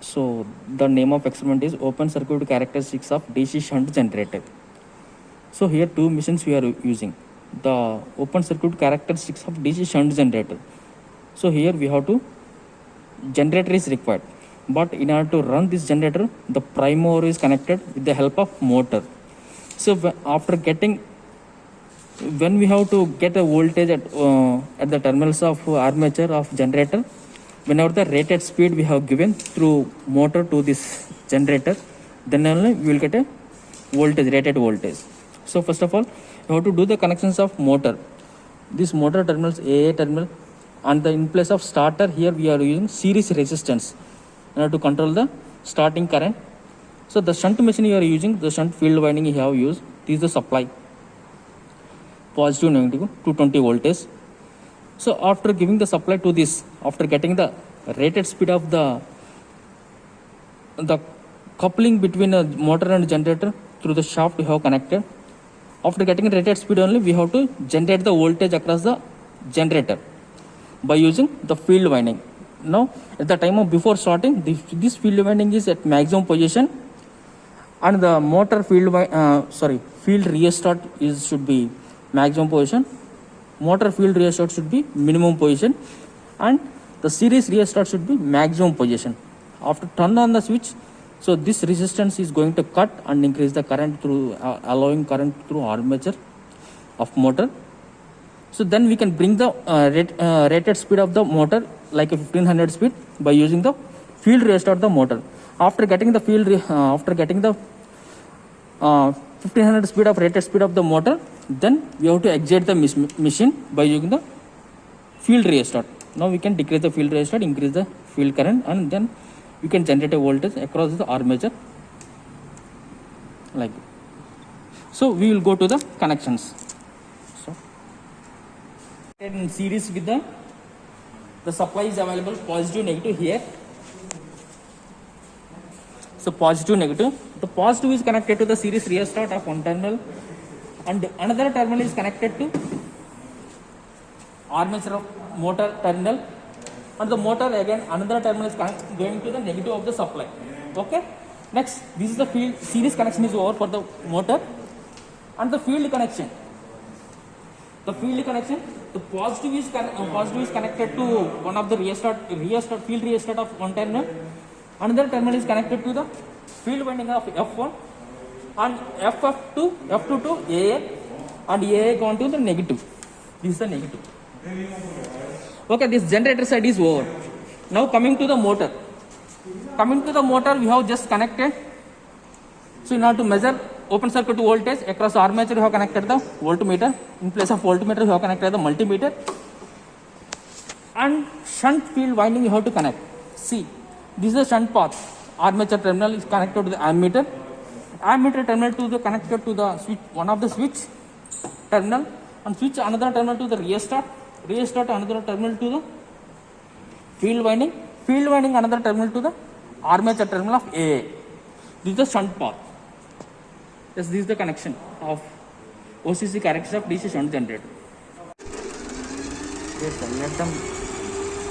So the name of experiment is open circuit characteristics of DC shunt generator. So here two machines we are using. The open circuit characteristics of DC shunt generator. So here we have to generator is required, but in order to run this generator, the prime mover is connected with the help of motor. So after getting, when we have to get a voltage at the terminals of armature of generator, whenever the rated speed we have given through motor to this generator, then only we will get a voltage, rated voltage. So first of all, you have to do the connections of motor. This motor terminals, AA terminal, and the in place of starter, here we are using series resistance in order to control the starting current. So the shunt machine you are using, the shunt field winding you have used, this is the supply, positive, negative, 220 voltage. So after giving the supply to this, after getting the rated speed of the coupling between a motor and generator through the shaft we have connected, after getting rated speed only, we have to generate the voltage across the generator by using the field winding. Now at the time of before starting, this field winding is at maximum position, and the motor field restart should be maximum position, motor field restart should be minimum position, and the series restart should be maximum position. After turn on the switch, so this resistance is going to cut and increase the current through allowing current through armature of motor. So then we can bring the rated speed of the motor like a 1500 speed by using the field restart the motor. After getting the 1500 speed of rated speed of the motor, then we have to exit the machine by using the field restart. Now we can decrease the field restart, increase the field current, and then we can generate a voltage across the armature like that. So we will go to the connections. So in series with the supply is available, positive, negative here. So positive, negative. The positive is connected to the series restart of one terminal, and another terminal is connected to armature of motor terminal, and the motor again another terminal is going to the negative of the supply. Okay. Next, this is the field series connection is over for the motor, and the field connection. The field connection, the positive is connected to one of the field restart of one terminal. Another terminal is connected to the field winding of F1, and FF2 to AA, and AA gone to the negative. This is the negative. Okay, this generator side is over. Now coming to the motor. Coming to the motor, we have just connected. So in order to measure open circuit voltage across armature, we have connected the voltmeter. In place of voltmeter, we have connected the multimeter. And shunt field winding you have to connect. See, this is the shunt path. Armature terminal is connected to the ammeter. Ammeter terminal to the connected to the switch, one of the switch terminal, and switch another terminal to the restart. Restart another terminal to the field winding. Field winding another terminal to the armature terminal of AA. This is the shunt path. Yes, this is the connection of OCC characteristics of DC shunt generator. Yes, sir, let them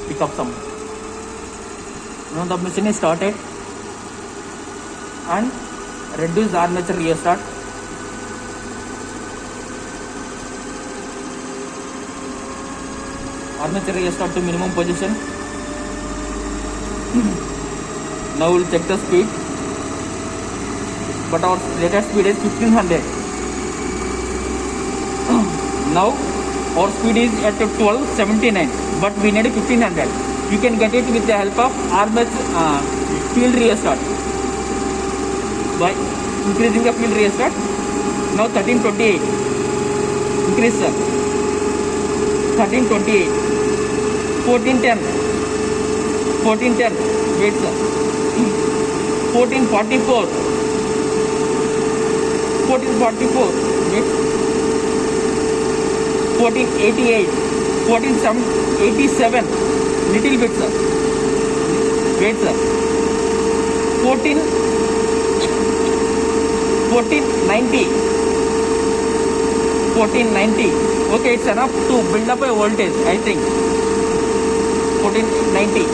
pick up some. Now the machine is started, and reduce the armature restart. Armature restart to minimum position. Now we will check the speed, but our rated speed is 1500. Now our speed is at 1279, but we need 1500. You can get it with the help of armature field restart by increasing the field restart. Now 1328. Increase, sir. 1328. 1410. 1410. Wait, sir. 1444. 1444. Wait. 1488. 1487. Little bit, sir. Wait, sir. 1490. 1490. Okay, it's enough to build up a voltage, I think. 1490.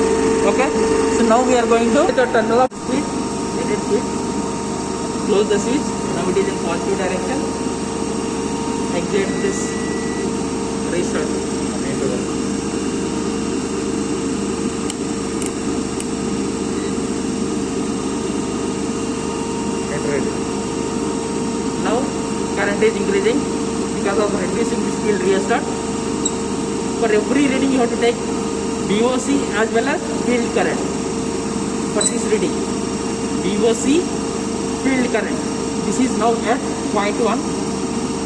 Okay. So now we are going to turn off switch. Let it switch. Close the switch. Now it is in positive direction. Exit this restart. Now current is increasing because of reducing this field restart. For every reading you have to take VOC as well as field current. For this reading, VOC, field current. This is now at 0.1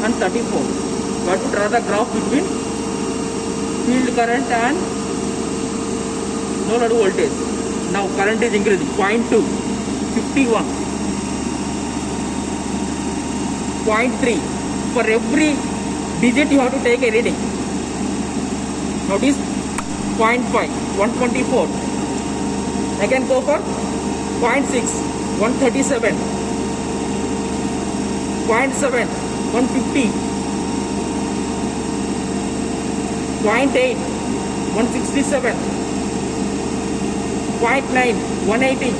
and 34. You have to draw the graph between field current and no load voltage. Now current is increasing 0.2, 51, 0.3. For every digit you have to take a reading. Notice 0.5, 124. I can go for 0.6, 137, 0.7, 150, 0.8, 167, 0.9, 180,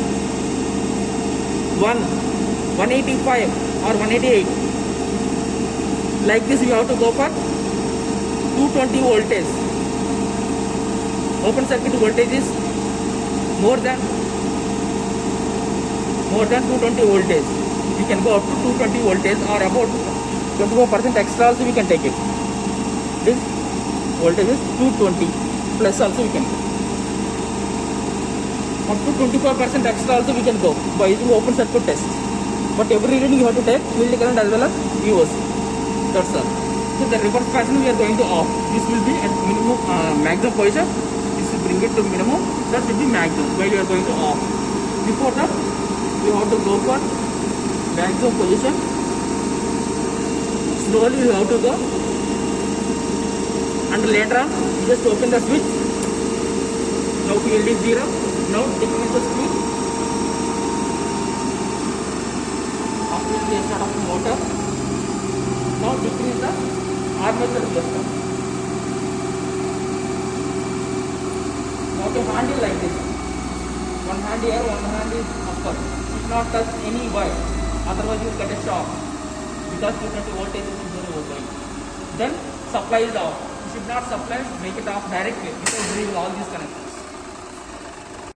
185 or 188. Like this you have to go for 220 voltage. Open circuit voltage is more than 220 voltage. We can go up to 220 voltage or about 24% extra also we can take it. This voltage is 220 plus also we can go. Up to 24% extra also we can go by using open circuit test. But every reading you have to take field current as well as VOC. That's all. So the reverse fashion we are going to off. This will be at minimum maximum position. This will bring it to minimum. That will be maximum while you are going to off. Before that, you have to go for maximum position. Slowly you have to go. And later on, you just open the switch. Now field is 0. Now decrease the speed. After the start of the motor. Now decrease the armature resistance. Now the handle like this. One hand here, one hand is upper. Should not touch any wire. Otherwise you will get a shock. Because 220 voltage is going. Then supply is off. You should not supply, make it off directly without doing all these connections.